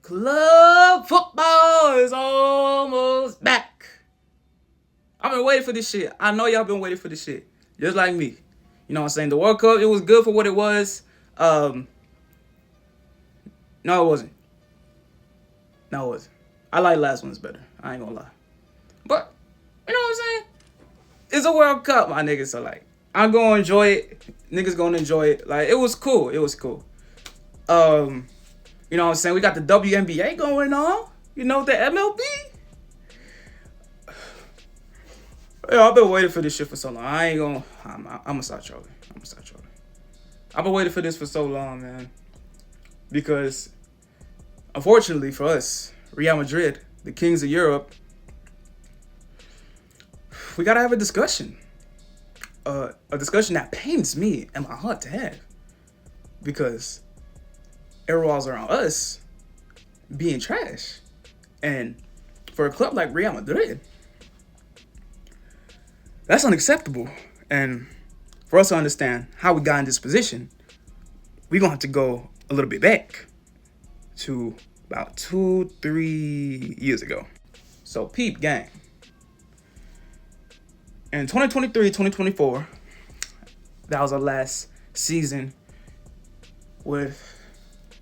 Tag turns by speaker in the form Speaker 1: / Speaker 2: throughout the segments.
Speaker 1: Club football is almost back. I've been waiting for this shit. I know y'all been waiting for this shit. Just like me. You know what I'm saying? The World Cup, it was good for what it was. No, it wasn't. No, it wasn't. I like last one's better. I ain't gonna lie. But, you know what I'm saying? It's a World Cup, my niggas. So, like, I'm gonna enjoy it. Niggas gonna enjoy it. Like, it was cool. It was cool. You know what I'm saying? We got the WNBA going on. You know, the MLB. Yeah, I've been waiting for this shit for so long. I'm gonna start trolling. I've been waiting for this for so long, man. Because, unfortunately for us, Real Madrid, the kings of Europe, we gotta have a discussion. A discussion that pains me and my heart to have. Because it revolves around us being trash. And for a club like Real Madrid, that's unacceptable. And for us to understand how we got in this position, we're going to have to go a little bit back to about 2-3 years ago. So, peep gang. In 2023-2024, that was our last season with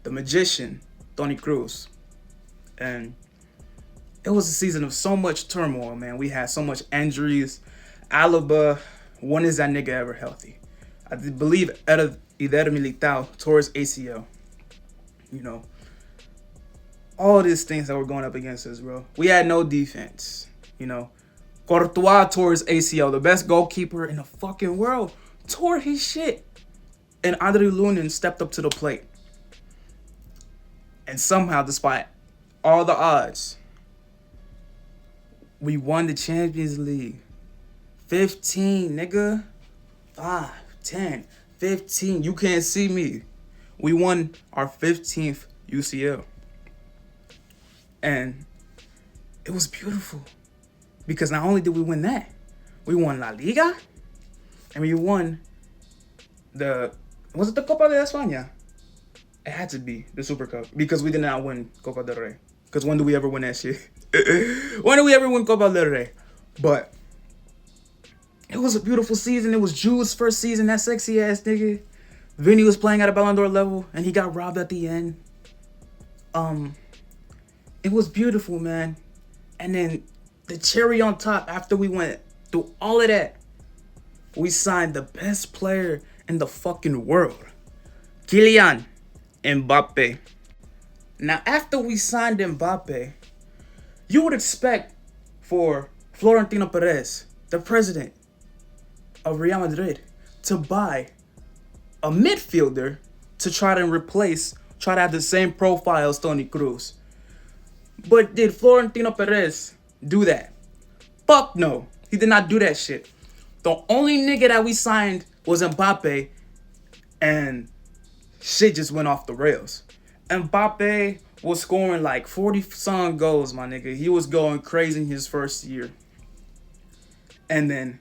Speaker 1: the magician, Toni Kroos. And it was a season of so much turmoil, man. We had so much injuries. Alaba, when is that nigga ever healthy? I believe Eder Militao tore his ACL. You know, all these things that were going up against us, bro. We had no defense. You know, Courtois tore his ACL. The best goalkeeper in the fucking world tore his shit. And Andre Lunin stepped up to the plate. And somehow, despite all the odds, we won the Champions League. 15, nigga. 5, 10, 15. You can't see me. We won our 15th UCL. And it was beautiful. Because not only did we win that, we won La Liga. And we won was it the Copa de España? It had to be the Super Cup. Because we did not win Copa del Rey. Because when do we ever win that shit? When do we ever win Copa del Rey? But it was a beautiful season. It was Jude's first season, that sexy ass nigga. Vinny was playing at a Ballon d'Or level, and he got robbed at the end. It was beautiful, man. And then the cherry on top, after we went through all of that, we signed the best player in the fucking world, Kylian Mbappe. Now, after we signed Mbappe, you would expect for Florentino Perez, the president of Real Madrid, to buy a midfielder to try to have the same profile as Toni Kroos. But did Florentino Perez do that? Fuck no. He did not do that shit. The only nigga that we signed was Mbappe, and shit just went off the rails. Mbappe was scoring like 40-some goals, my nigga. He was going crazy in his first year. And then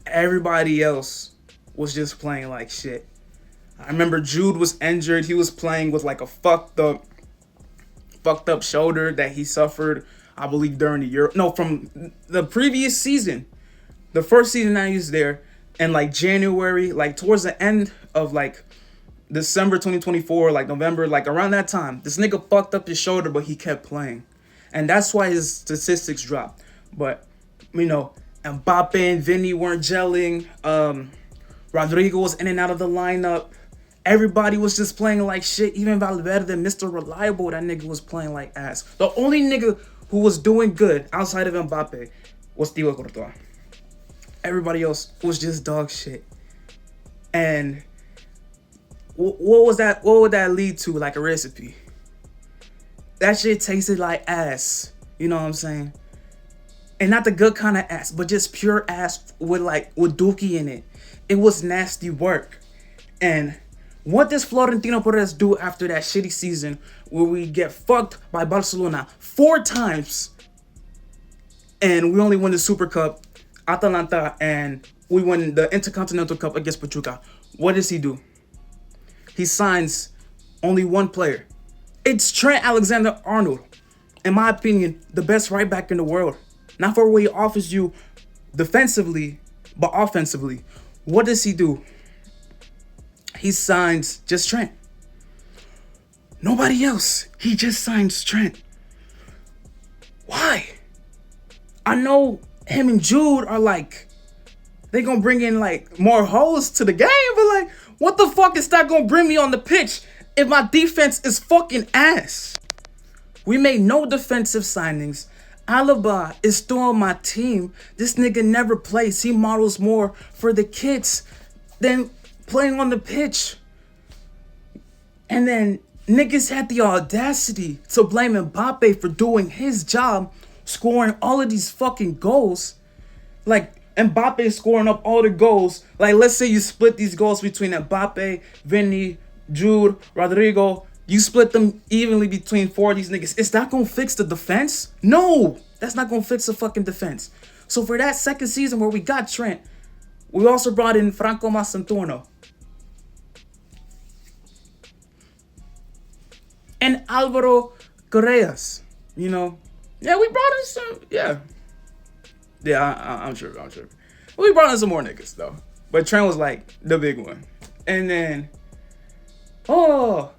Speaker 1: everybody else was just playing like shit. I remember Jude was injured. He was playing with like a fucked up shoulder that he suffered, I believe, during the Euro. No, from the previous season. The first season that he was there, and like January, like towards the end of like December 2024, like November, like around that time, this nigga fucked up his shoulder, but he kept playing. And that's why his statistics dropped. But, you know, Mbappe and Vinny weren't gelling. Rodrigo was in and out of the lineup. Everybody was just playing like shit. Even Valverde, Mr. Reliable, that nigga was playing like ass. The only nigga who was doing good outside of Mbappe was Thibaut Courtois. Everybody else was just dog shit. And what was that? What would that lead to? Like a recipe. That shit tasted like ass. You know what I'm saying? And not the good kind of ass, but just pure ass with dookie in it. It was nasty work. And what does Florentino Perez do after that shitty season where we get fucked by Barcelona 4 times and we only win the Super Cup, Atalanta, and we win the Intercontinental Cup against Pachuca? What does he do? He signs only one player, It's Trent Alexander-Arnold, in my opinion, the best right back in the world. Not for what he offers you defensively, but offensively. What does he do? He signs just Trent. Nobody else. He just signs Trent. Why? I know him and Jude are like, they gonna bring in like more hoes to the game, but like, what the fuck is that gonna bring me on the pitch if my defense is fucking ass? We made no defensive signings. Alaba is still on my team. This nigga never plays. He models more for the kids than playing on the pitch. And then niggas had the audacity to blame Mbappe for doing his job, scoring all of these fucking goals. Like, Mbappe scoring up all the goals. Like, let's say you split these goals between Mbappe, Vinny, Jude, Rodrigo. You split them evenly between 4 of these niggas. Is that gonna fix the defense? No! That's not gonna fix the fucking defense. So for that second season where we got Trent, we also brought in Franco Masantuono. And Alvaro Correas, you know. Yeah, we brought in some, yeah. Yeah, I'm sure. We brought in some more niggas, though. But Trent was, like, the big one. And then,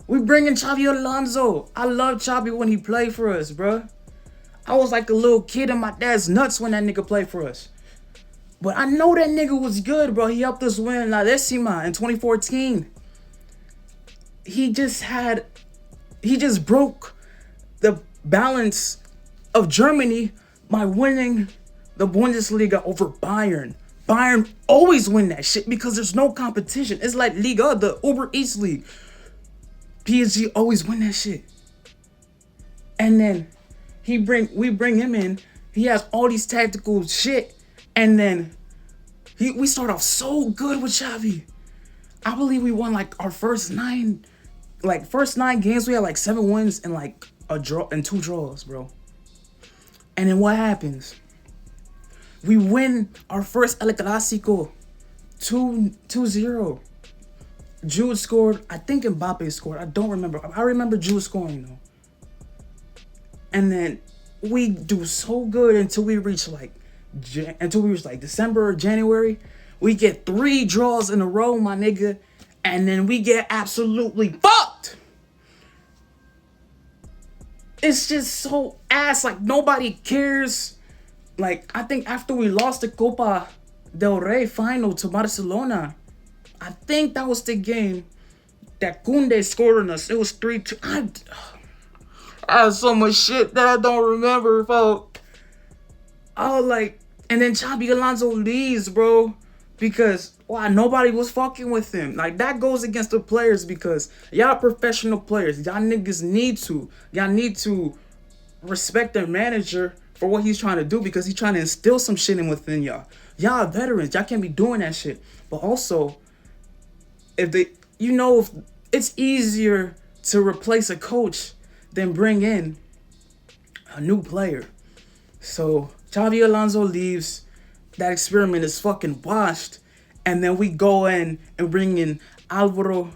Speaker 1: we bring in Xabi Alonso. I loved Xabi when he played for us, bro. I was like a little kid in my dad's nuts when that nigga played for us. But I know that nigga was good, bro. He helped us win La Décima in 2014. He just broke the balance of Germany by winning the Bundesliga over Bayern. Bayern always win that shit because there's no competition. It's like Liga, the Uber Eats League. PSG always win that shit. And then we bring him in. He has all these tactical shit. And then we start off so good with Xavi. I believe we won like our first nine games. We had like 7 wins and like a draw and 2 draws, bro. And then what happens? We win our first El Clásico 2-0. Jude scored. I think Mbappe scored. I don't remember. I remember Jude scoring though. And then we do so good until we reach like December or January. We get 3 draws in a row, my nigga. And then we get absolutely fucked. It's just so ass. Like, nobody cares. Like, I think after we lost the Copa del Rey final to Barcelona, I think that was the game that Koundé scored on us. It was 3-2. I have so much shit that I don't remember, folks. And then Xabi Alonso leaves, bro. Because, nobody was fucking with him. Like, that goes against the players because y'all professional players. Y'all niggas need to respect their manager for what he's trying to do because he's trying to instill some shit in within y'all. Y'all are veterans. Y'all can't be doing that shit. But also, if it's easier to replace a coach than bring in a new player. So, Xabi Alonso leaves. That experiment is fucking washed. And then we go in and bring in Alvaro.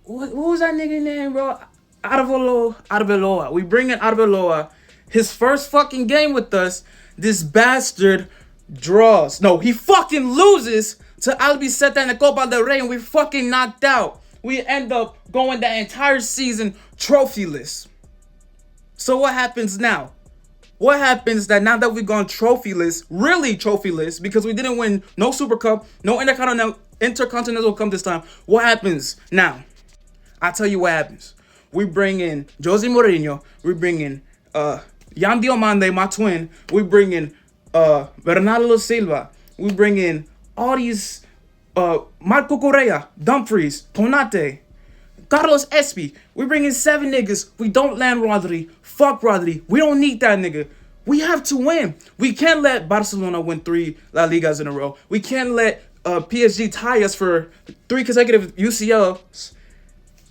Speaker 1: What was that nigga name, bro? Arbeloa. We bring in Arbeloa. His first fucking game with us, this bastard draws. No, he fucking loses to Albacete in the Copa del Rey and we fucking knocked out. We end up going that entire season trophyless. So what happens now? What happens that now that we've gone trophyless, really trophyless, because we didn't win no Super Cup, no Intercontinental Cup this time. What happens now? I'll tell you what happens. We bring in Jose Mourinho. We bring in Yan Diomande, my twin. We bring in Bernardo Silva. We bring in all these Marco Correa, Dumfries, Konate, Carlos Espy. We bring in 7 niggas. We don't land Rodri. Fuck Rodri. We don't need that nigga. We have to win. We can't let Barcelona win 3 La Ligas in a row. We can't let PSG tie us for 3 consecutive UCLs.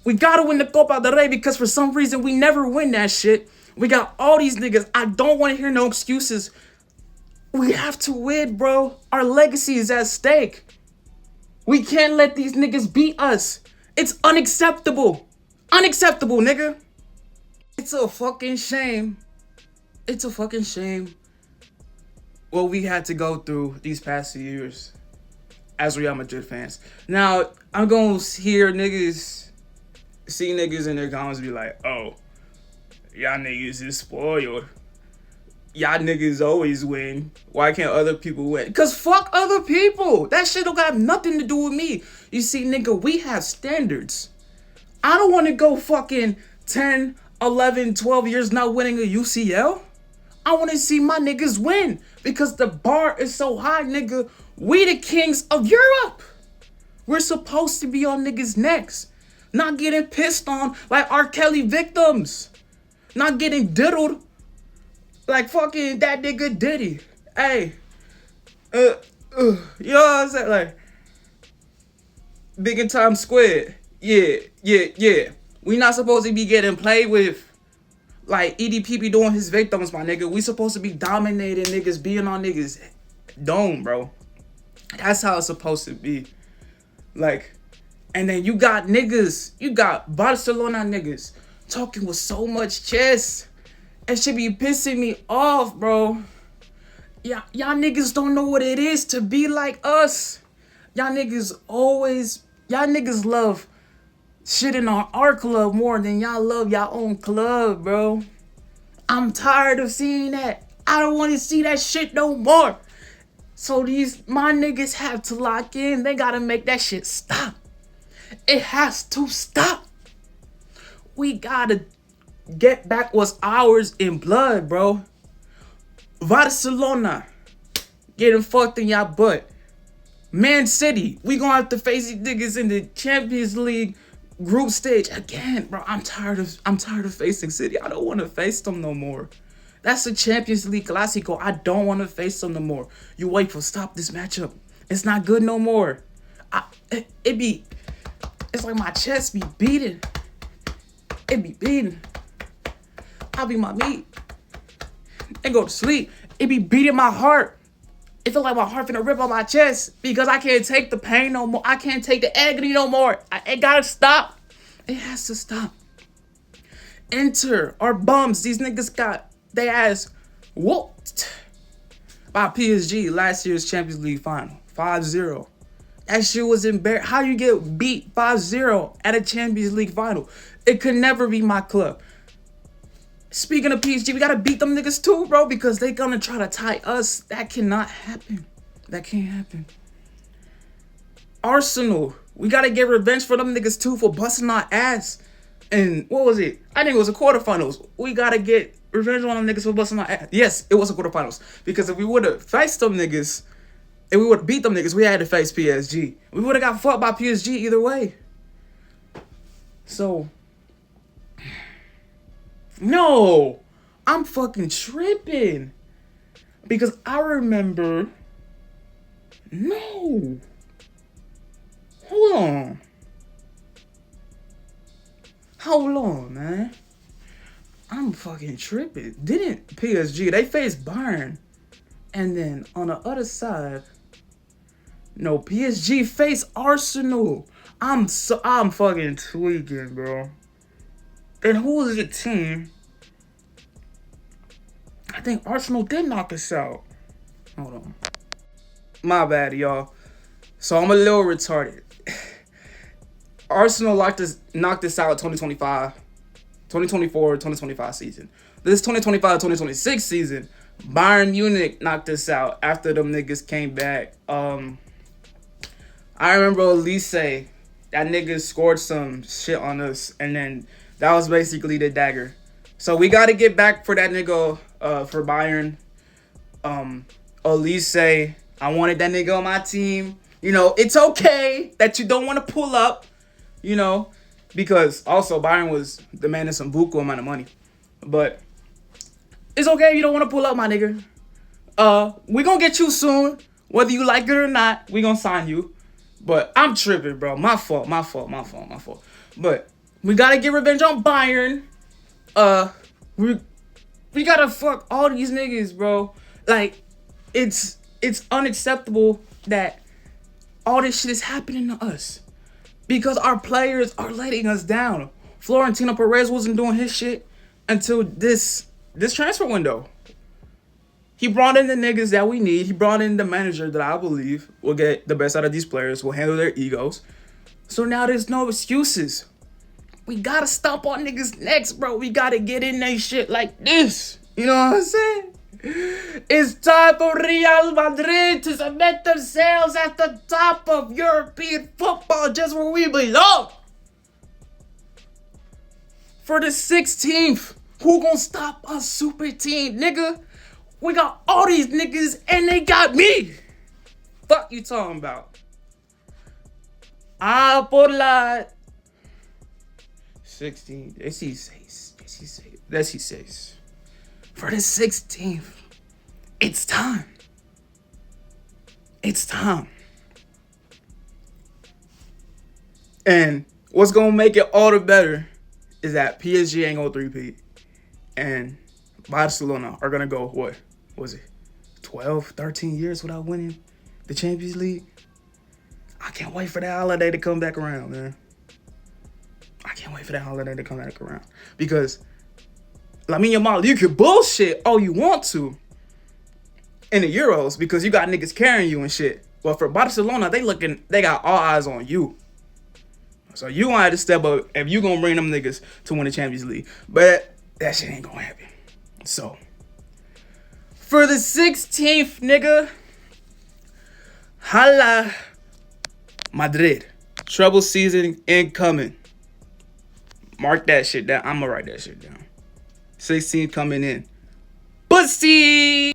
Speaker 1: We gotta win the Copa del Rey because for some reason we never win that shit. We got all these niggas. I don't want to hear no excuses. We have to win, bro. Our legacy is at stake. We can't let these niggas beat us. It's unacceptable. Unacceptable, nigga. it's a fucking shame. It's a fucking shame what we had to go through these past few years as Real Madrid fans. Now, I'm gonna see niggas in their comments be like, oh, y'all niggas is spoiled. Y'all niggas always win. Why can't other people win? Cause fuck other people. That shit don't got nothing to do with me. You see, nigga, we have standards. I don't want to go fucking 10, 11, 12 years not winning a UCL. I want to see my niggas win because the bar is so high, nigga. We the kings of Europe. We're supposed to be on niggas' necks. Not getting pissed on like R. Kelly victims. Not getting diddled like fucking that nigga Diddy. Hey. You know what I'm saying? Like, big in time squid. Yeah. We not supposed to be getting played with like EDP doing his victims, my nigga. We supposed to be dominating niggas, being on niggas' dome, bro. That's how it's supposed to be. Like, and then you got Barcelona niggas talking with so much chest. It should be pissing me off, bro. Y'all niggas don't know what it is to be like us. Y'all niggas love shitting on our club more than y'all love y'all own club, bro. I'm tired of seeing that. I don't want to see that shit no more. So my niggas have to lock in. They gotta make that shit stop. It has to stop. We gotta get back what's ours in blood, bro. Barcelona getting fucked in y'all butt. Man City, we gonna have to face these niggas in the Champions League group stage again, bro. I'm tired of facing City. I don't want to face them no more. That's the Champions League Clasico. I don't want to face them no more. You wait for stop this matchup. It's not good no more. It's like my chest be beating. It be beating. I'll be my meat and go to sleep. It be beating my heart. It feel like my heart finna rip on my chest because I can't take the pain no more. I can't take the agony no more. It gotta stop. It has to stop. Inter, our bums. These niggas got their ass whooped by PSG last year's Champions League final. 5-0. That shit was embarrassing. How you get beat 5-0 at a Champions League final? It could never be my club. Speaking of PSG, we gotta beat them niggas too, bro, because they gonna try to tie us. That cannot happen. That can't happen. Arsenal, we gotta get revenge for them niggas too for busting our ass. And what was it? I think it was a quarterfinals. We gotta get revenge on them niggas for busting our ass. Yes, it was a quarterfinals. Because if we would have faced them niggas, and we would have beat them niggas, we had to face PSG. We would have got fucked by PSG either way. So, no, I'm fucking tripping. Because I remember, no, hold on, man. I'm fucking tripping. Didn't PSG, they faced Bayern. And then on the other side, no, PSG faced Arsenal. I'm fucking tweaking, bro. And who was the team? I think Arsenal did knock us out. Hold on. My bad, y'all. So I'm a little retarded. Arsenal knocked us out 2024, 2025 season. This 2025-2026 season, Bayern Munich knocked us out after them niggas came back. I remember Elise, that nigga scored some shit on us, and then that was basically the dagger. So we got to get back for that nigga for Bayern. Elise, I wanted that nigga on my team. You know, it's okay that you don't want to pull up, you know, because also Bayern was demanding some buku amount of money. But it's okay if you don't want to pull up, my nigga. We gonna get you soon. Whether you like it or not, we gonna sign you. But I'm tripping, bro. My fault. But we gotta get revenge on Bayern. We gotta fuck all these niggas, bro. Like, it's unacceptable that all this shit is happening to us. Because our players are letting us down. Florentino Perez wasn't doing his shit. until this transfer window. He brought in the niggas that we need. He brought in the manager that I believe will get the best out of these players, will handle their egos. So now there's no excuses. We gotta stomp on niggas' necks, bro. We gotta get in they shit like this. You know what I'm saying? It's time for Real Madrid to cement themselves at the top of European football, just where we belong. For the 16th, who gonna stop us, super team, nigga? We got all these niggas and they got me. Fuck you talking about? Por la 16. Let's see 6. For the 16th, it's time. It's time. And what's gonna make it all the better is that PSG ain't gonna three-peat. And Barcelona are gonna go, what was it, 12, 13 years without winning the Champions League? I can't wait for that holiday to come back around, man. I can't wait for that holiday to come back around. Because, Lamine Yamal, you can bullshit all you want to in the Euros because you got niggas carrying you and shit. But for Barcelona, they got all eyes on you. So you gonna have to step up if you gonna bring them niggas to win the Champions League. But that shit ain't gonna happen. So, for the 16th, nigga, Hala Madrid. Trouble season incoming. Mark that shit down. I'm gonna write that shit down. 16th coming in. Pussy!